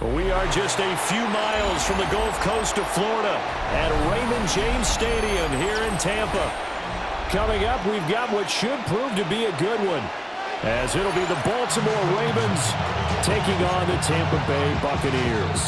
We are just a few miles from the Gulf Coast of Florida at Raymond James Stadium here in Tampa. Coming up, we've got what should prove to be a good one, as it'll be the Baltimore Ravens taking on the Tampa Bay Buccaneers.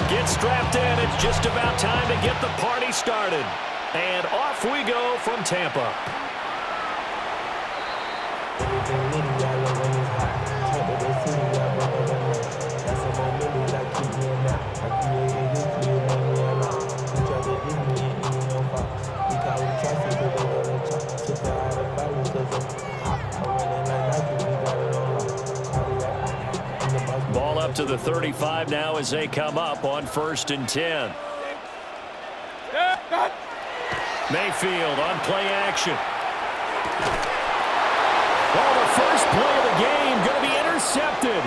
Get strapped in. It's just about time to get the party started. And off we go from Tampa. Ball up to the 35 now as they come up on 1st and 10. Mayfield on play action. Oh, the first play of the game going to be intercepted.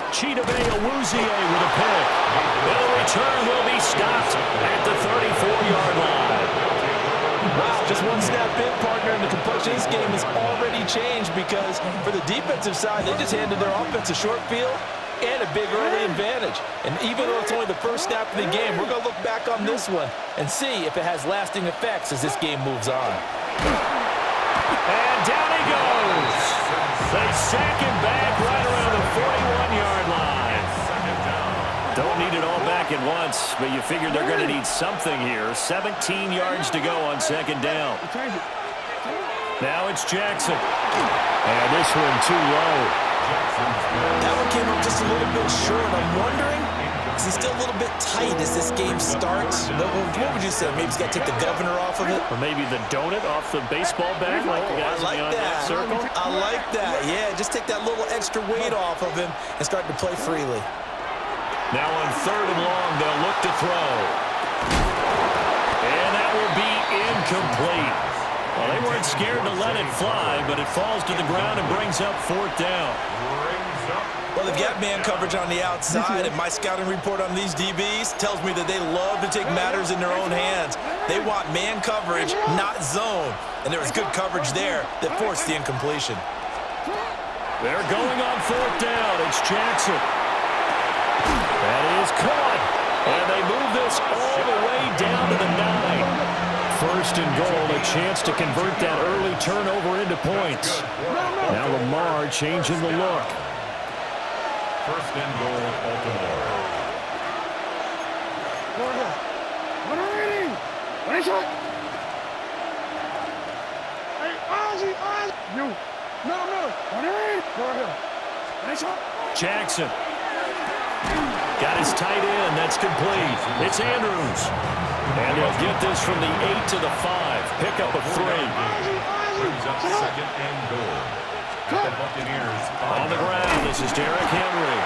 Chidobe Awuzie with a pick. The return will be stopped at the 34-yard line. Wow, just one snap in, partner, and the complexion of this game has already changed because for the defensive side, they just handed their offense a short field and a big early advantage. And even though it's only the first snap of the game, we're going to look back on this one and see if it has lasting effects as this game moves on. And down he goes. They sack him back right around the 41-yard line. Don't need it all back at once, but you figure they're going to need something here. 17 yards to go on 2nd down. Now it's Jackson. And this one too low. That one came up just a little bit short. I'm wondering, is he still a little bit tight as this game starts? What would you say? Maybe he's got to take the governor off of it? Or maybe the donut off the baseball bat, like the guys beyond that circle? I like that. Yeah, just take that little extra weight off of him and start to play freely. Now on 3rd and long, they'll look to throw. And that will be incomplete. Well, they weren't scared to let it fly, but it falls to the ground and brings up 4th down. Well, they've got man coverage on the outside, and my scouting report on these DBs tells me that they love to take matters in their own hands. They want man coverage, not zone. And there was good coverage there that forced the incompletion. They're going on 4th down. It's Jackson. That is caught. And they move this all the way down to the 9. 1st and goal, a chance to convert that early turnover into points. Now Lamar changing the look. 1st and goal, Baltimore. Jackson. Got his tight end. That's complete. It's Andrews. And they'll get this from the 8 to the 5. Pickup of 3. Brings up 2nd and goal. The Buccaneers On the ground, this is Derrick Henry.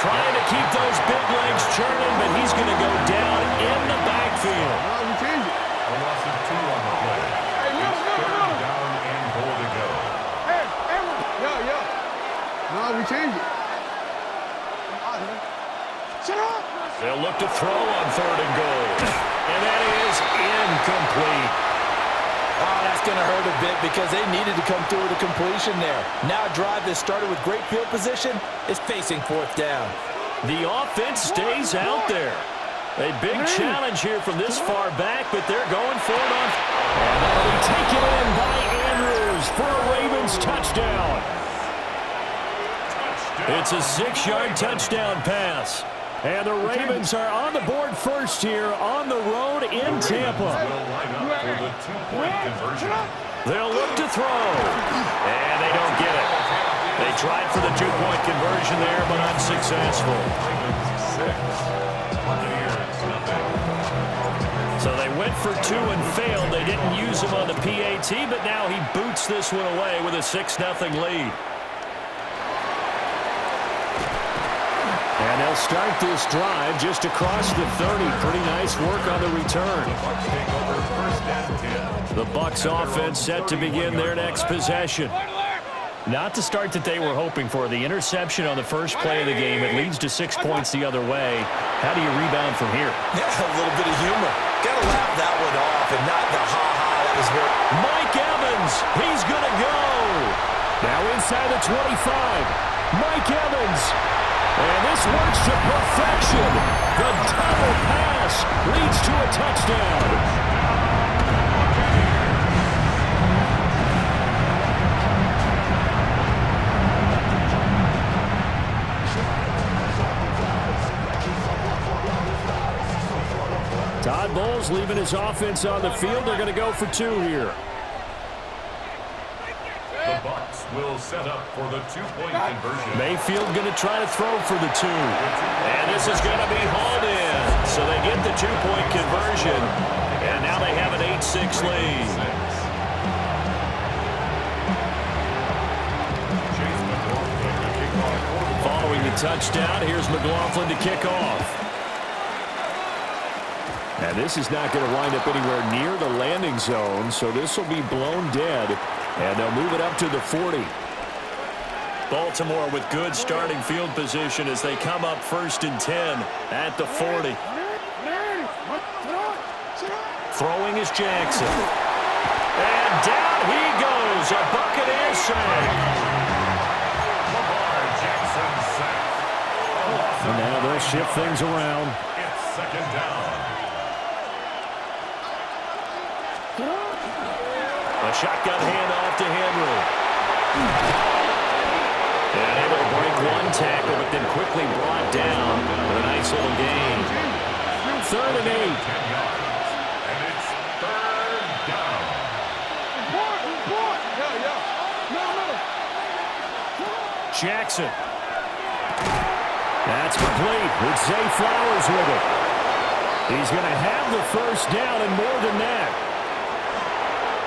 Trying to keep those big legs churning, but he's going to go down in the backfield. A loss of 2 on the play. It's 3rd down and goal to go. We change it. They'll look to throw on 3rd and goal. And that is incomplete. Oh, that's going to hurt a bit because they needed to come through with a completion there. Now a drive that started with great field position is facing 4th down. The offense stays out there. A big challenge here from this far back, but they're going for it on. And that'll be taken in by Andrews for a Ravens touchdown. It's a 6-yard touchdown pass. And the Ravens are on the board first here on the road in Tampa. They'll look to throw. And they don't get it. They tried for the 2-point conversion there, but unsuccessful. So they went for 2 and failed. They didn't use him on the PAT, but now he boots this one away with a 6-0 lead. And they'll start this drive just across the 30. Pretty nice work on the return. The Bucs offense set to begin their next possession. Not the start that they were hoping for. The interception on the first play of the game. It leads to 6 points the other way. How do you rebound from here? Yeah, a little bit of humor. Got to laugh that one off and not the ha-ha that was very... Mike Evans, he's going to go. Now inside the 25. Mike Evans. And this works to perfection. The double pass leads to a touchdown. Todd Bowles leaving his offense on the field. They're going to go for two here. The Bucs will set up for the two-point conversion. Mayfield going to try to throw for the two. And this is going to be hauled in. So they get the two-point conversion. And now they have an 8-6 lead. Following the touchdown, here's McLaughlin to kick off. And this is not going to wind up anywhere near the landing zone, so this will be blown dead, and they'll move it up to the 40. Baltimore with good starting field position as they come up 1st and 10 at the 40. Throwing is Jackson. And down he goes, a Buccaneers sack. And now they'll shift things around. It's 2nd down. A shotgun handoff to Henry. And able to break one tackle, but then quickly brought down for a nice little gain. 3rd and 8. 10 yards. And it's 3rd down. Jackson. That's complete with Zay Flowers with it. He's going to have the 1st down and more than that.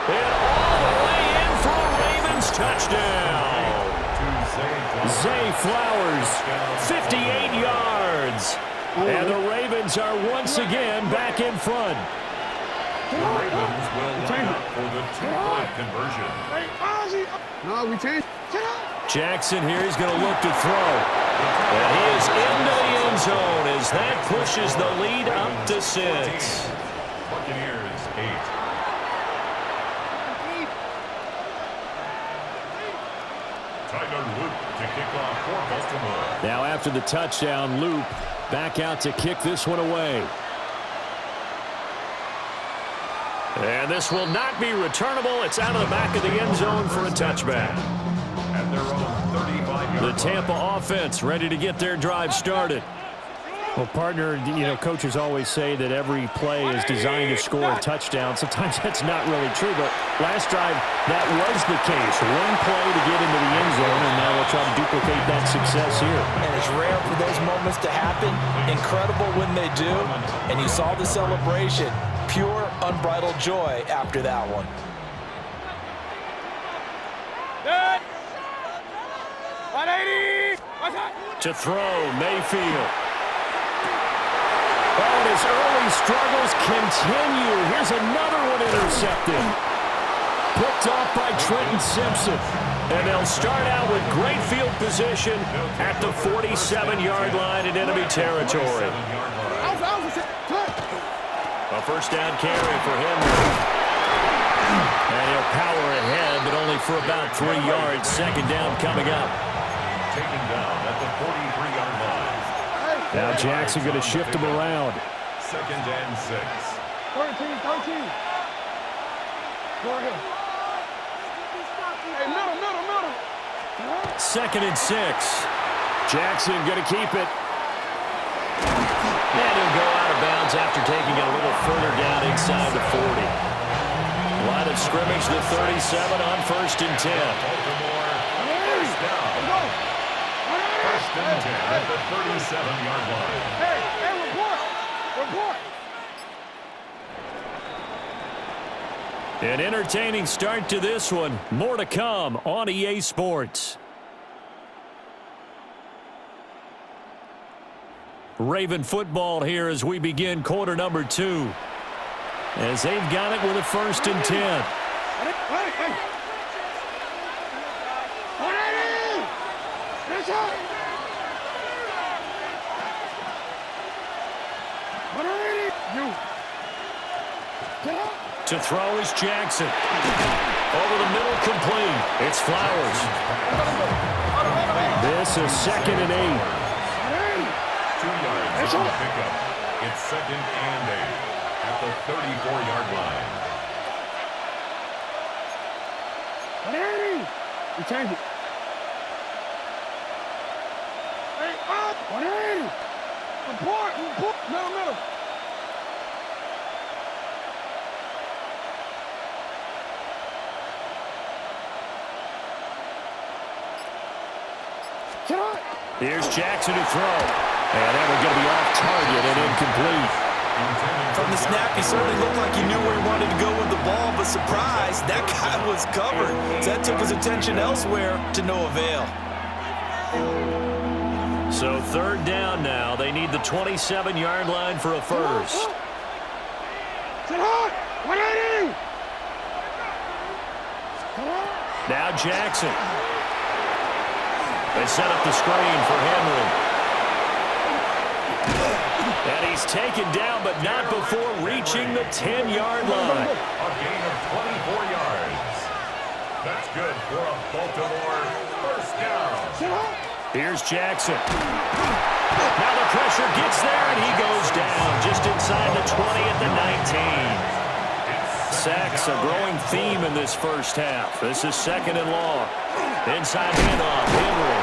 And all the way in for a Ravens touchdown. Zay Flowers, 58 yards. And the Ravens are once again back in front. The Ravens will line up for the two-point conversion. No, we changed. Jackson here is going to look to throw. And he is into the end zone as that pushes the lead up to 6. Buccaneers 8. To kick off for Baltimore. Now after the touchdown, Loop back out to kick this one away. And this will not be returnable. It's out of the back of the end zone for a touchback. At their own 35-yard The Tampa offense ready to get their drive started. Well, partner, coaches always say that every play is designed to score a touchdown. Sometimes that's not really true, but last drive, that was the case. One play to get into the end zone, and now we'll try to duplicate that success here. And it's rare for those moments to happen. Incredible when they do. And you saw the celebration. Pure, unbridled joy after that one. To throw, Mayfield. Oh, and his early struggles continue. Here's another one intercepted. Picked off by Trenton Simpson. And they'll start out with great field position at the 47-yard line in enemy territory. A 1st down carry for Henry. And he'll power ahead, but only for about 3 yards. 2nd down coming up. taken down at the 43-yard line. Now Jackson going to shift him around. 2nd and 6. 13. Go ahead. Hey, middle. 2nd and 6. Jackson going to keep it. And he'll go out of bounds after taking it a little further down inside the 40. Line of scrimmage, the 37 on 1st and 10. Baltimore, first down. 1st and 10 at the 37-yard line. Hey, report. An entertaining start to this one. More to come on EA Sports. Raven football here as we begin quarter number 2. As they've got it with a 1st and 10. To throw is Jackson. Over the middle, complete. It's Flowers. This is 2nd and 8. 2 yards on the pickup. It's 2nd and 8 at the 34-yard line. 180. We change it. Hey, up. 180. Report. Middle. Get on. Here's Jackson to throw. And that was going to be off target and incomplete. From the snap, he certainly looked like he knew where he wanted to go with the ball, but surprise, that guy was covered. So that took his attention elsewhere to no avail. So 3rd down now. They need the 27-yard line for a first. Sit hard. 180. Now Jackson. They set up the screen for Henry. And he's taken down, but not before reaching the 10-yard line. A gain of 24 yards. That's good for a Baltimore first down. Here's Jackson. Now the pressure gets there, and he goes down just inside the 20 at the 19. Sacks, a growing theme in this first half. This is 2nd and long. Inside handoff, Henry.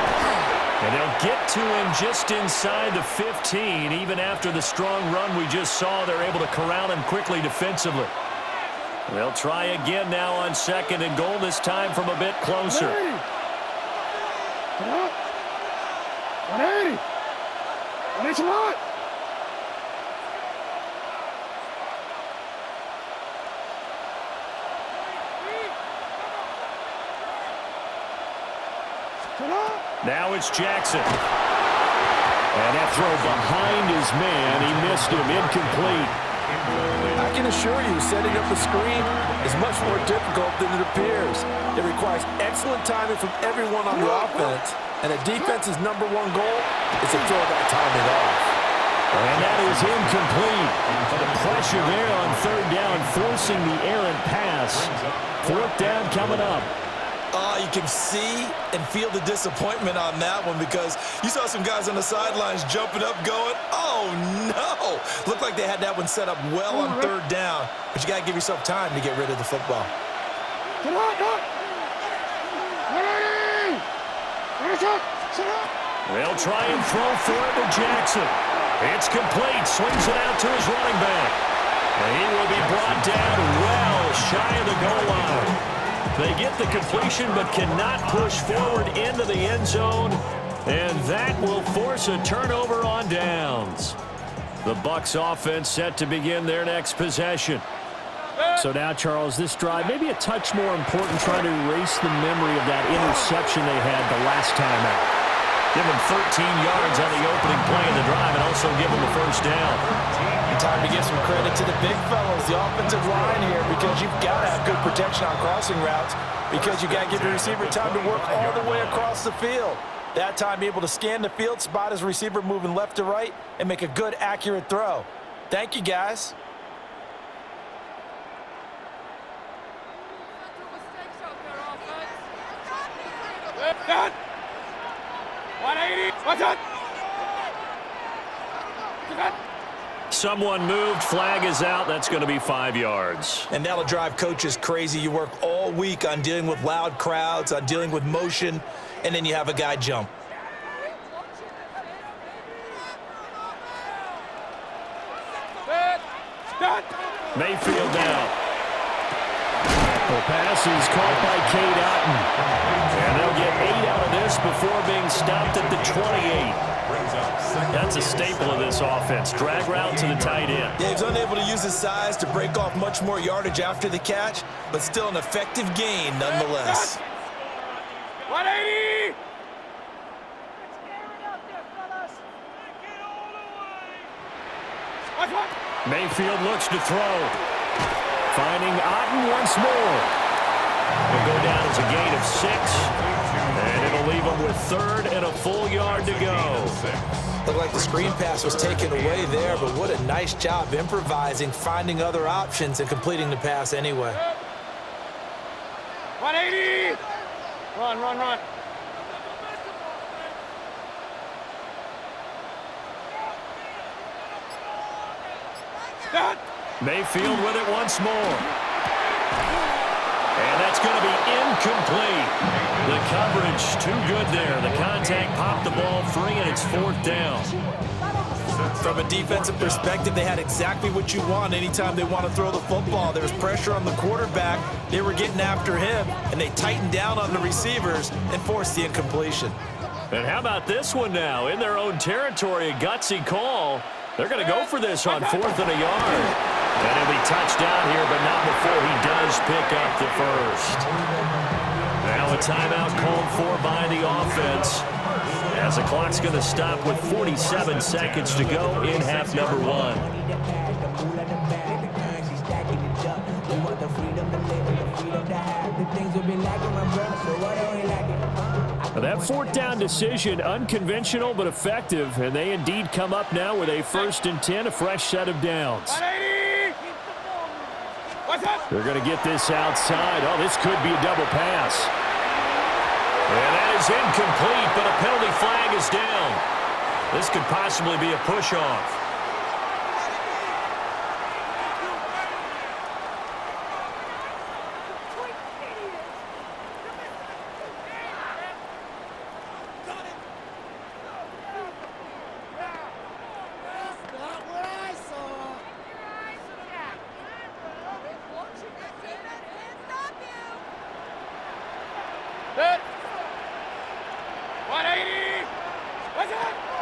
And they'll get to him just inside the 15. Even after the strong run we just saw, they're able to corral him quickly defensively. They'll try again now on 2nd and goal, this time from a bit closer. 180. 180 a lot. Now it's Jackson. And that throw behind his man. He missed him. Incomplete. I can assure you, setting up the screen is much more difficult than it appears. It requires excellent timing from everyone on the offense, and a defense's #1 goal is to throw that timing off. And that is incomplete. The pressure there on 3rd down, forcing the errant pass. 4th down coming up. You can see and feel the disappointment on that one, because you saw some guys on the sidelines jumping up going, oh no! Looked like they had that one set up well on 3rd down, but you got to give yourself time to get rid of the football. They'll try and throw for it to Jackson. It's complete. Swings it out to his running back. And he will be brought down well shy of the goal line. They get the completion but cannot push forward into the end zone, and that will force a turnover on downs. The Bucs offense set to begin their next possession. So now, Charles, this drive maybe a touch more important, trying to erase the memory of that interception they had the last time out. Give them 13 yards on the opening play in the drive and also give them a first down. And time to give some credit to the big fellas, the offensive line here, because you've got to have good protection on crossing routes, because you got to give your receiver time to work all the way across the field. That time, be able to scan the field, spot his receiver moving left to right, and make a good, accurate throw. Thank you, guys. Done. 180. What's that? Someone moved. Flag is out. That's going to be 5 yards. And that'll drive coaches crazy. You work all week on dealing with loud crowds, on dealing with motion, and then you have a guy jump. Mayfield now. The pass is caught by Cade Otton. And they'll get 8 out of this before being stopped at the 28. That's a staple of this offense. Drag route to the tight end. Yeah, he's unable to use his size to break off much more yardage after the catch, but still an effective gain nonetheless. 180! Mayfield looks to throw. Finding Otton once more. Will go down as a gain of 6. And it'll leave him with 3rd and a full yard to go. Looked like the screen pass was taken away there, but what a nice job improvising, finding other options, and completing the pass anyway. 180! Run, run, run. Mayfield with it once more. And that's going to be incomplete. The coverage too good there. The contact popped the ball free, and it's 4th down. From a defensive perspective, they had exactly what you want anytime they want to throw the football. There was pressure on the quarterback. They were getting after him, and they tightened down on the receivers and forced the incompletion. And how about this one now? In their own territory, a gutsy call. They're going to go for this on 4th and a yard. And he'll be touched down here, but not before he does pick up the first. Now a timeout called for by the offense, as the clock's going to stop with 47 seconds to go in half number 1. That 4th down decision, unconventional but effective, and they indeed come up now with a 1st and 10, a fresh set of downs. They're going to get this outside. Oh, this could be a double pass. And that is incomplete, but a penalty flag is down. This could possibly be a push-off.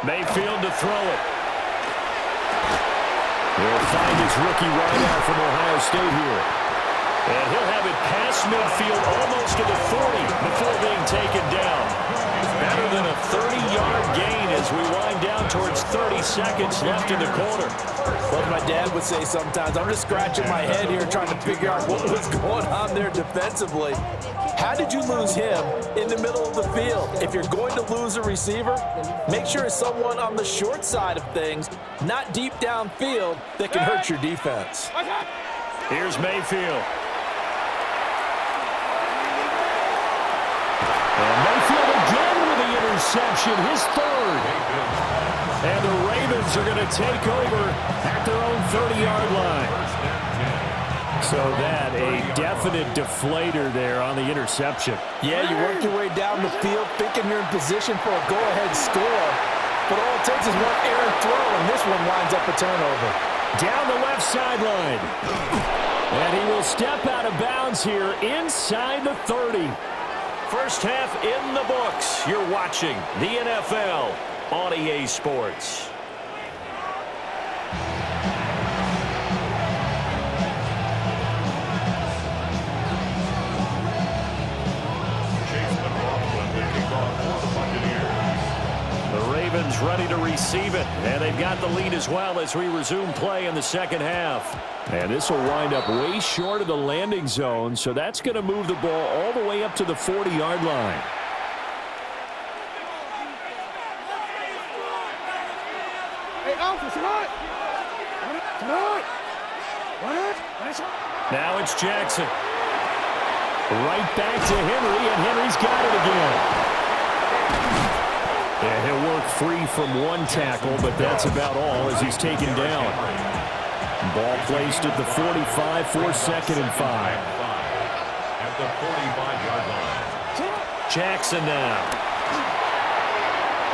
Mayfield to throw it. He'll find his rookie wideout from Ohio State here. And he'll have it past midfield almost to the 40 before being taken down. Better than a 30-yard gain as we wind down towards 30 seconds left in the quarter. What my dad would say sometimes, I'm just scratching my head here trying to figure out what was going on there defensively. How did you lose him in the middle of the field? If you're going to lose a receiver, make sure it's someone on the short side of things, not deep downfield, that can hurt your defense. Here's Mayfield. And Mayfield again with the interception, his 3rd. And the Ravens are going to take over at their own 30-yard line. So that, a definite deflator there on the interception. Yeah, you work your way down the field thinking you're in position for a go-ahead score, but all it takes is one errant throw, and this one winds up a turnover. Down the left sideline. And he will step out of bounds here inside the 30. First half in the books. You're watching the NFL on EA Sports. Ready to receive it, and they've got the lead as well as we resume play in the second half. And this will wind up way short of the landing zone, so that's going to move the ball all the way up to the 40-yard line. Now it's Jackson. Right back to Henry, and Henry's got it again. Yeah, he'll work free from one tackle, but that's about all as he's taken down. Ball placed at the 45 for 2nd and 5. At the 45-yard line. Jackson now.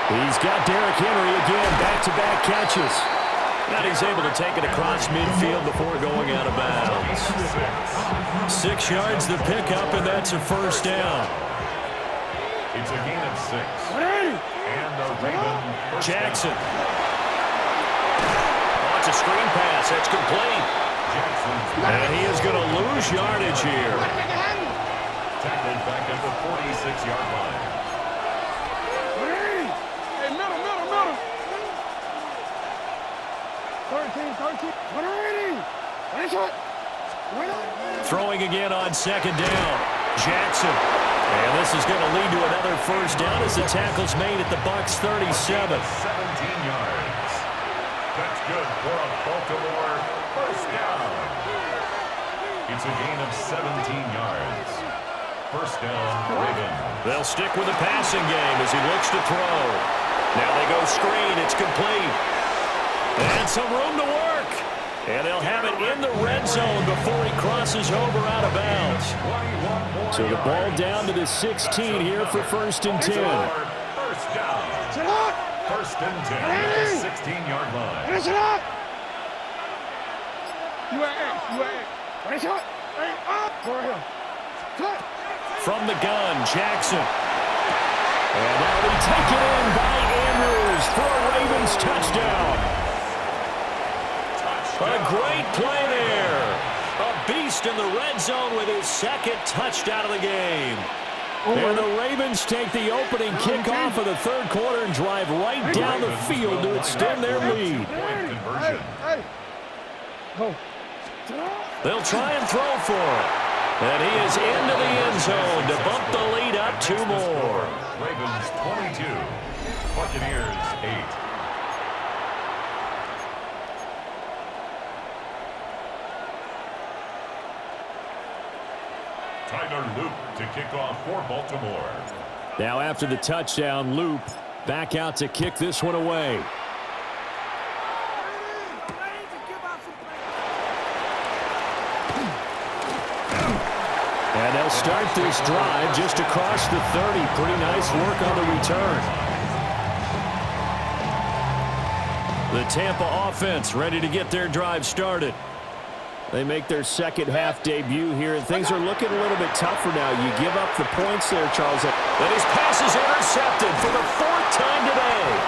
He's got Derrick Henry again, back-to-back catches. And he's able to take it across midfield before going out of bounds. 6 yards the pickup, and that's a 1st down. It's a gain of 6. And the Ravens. Jackson. Wants a screen pass. That's complete. And he is going to lose yardage here. Tackled back at the 46-yard line. Hey, middle. 13. 180. Throwing again on 2nd down. Jackson. And this is going to lead to another first down as the tackle's made at the Bucs 37. 17 yards. That's good for a Baltimore first down. It's a gain of 17 yards. First down, Ravens. They'll stick with the passing game as he looks to throw. Now they go screen. It's complete. And some room to work. And they'll have it in the red zone before he crosses over out of bounds. So the ball down to the 16 here for 1st and 10. First down. 1st and 10 at the 16-yard line. Finish it up. You ain't. Finish it up. Go ahead. Cut. From the gun, Jackson. And now they take it in by Andrews for a Ravens touchdown. A great play there. A beast in the red zone with his 2nd touchdown of the game. And the Ravens take the opening kickoff of the 3rd quarter and drive right down the field to extend their lead. Hey. Go. They'll try and throw for it. And he is into the end zone to bump the lead up 2 more. Ravens 22, Buccaneers 8. Tyler Loop to kick off for Baltimore. Now after the touchdown, Loop back out to kick this one away. And they'll start this drive just across the 30. Pretty nice work on the return. The Tampa offense ready to get their drive started. They make their 2nd half debut here, and things are looking a little bit tougher now. You give up the points there, Charles. And his pass is intercepted for the 4th time today.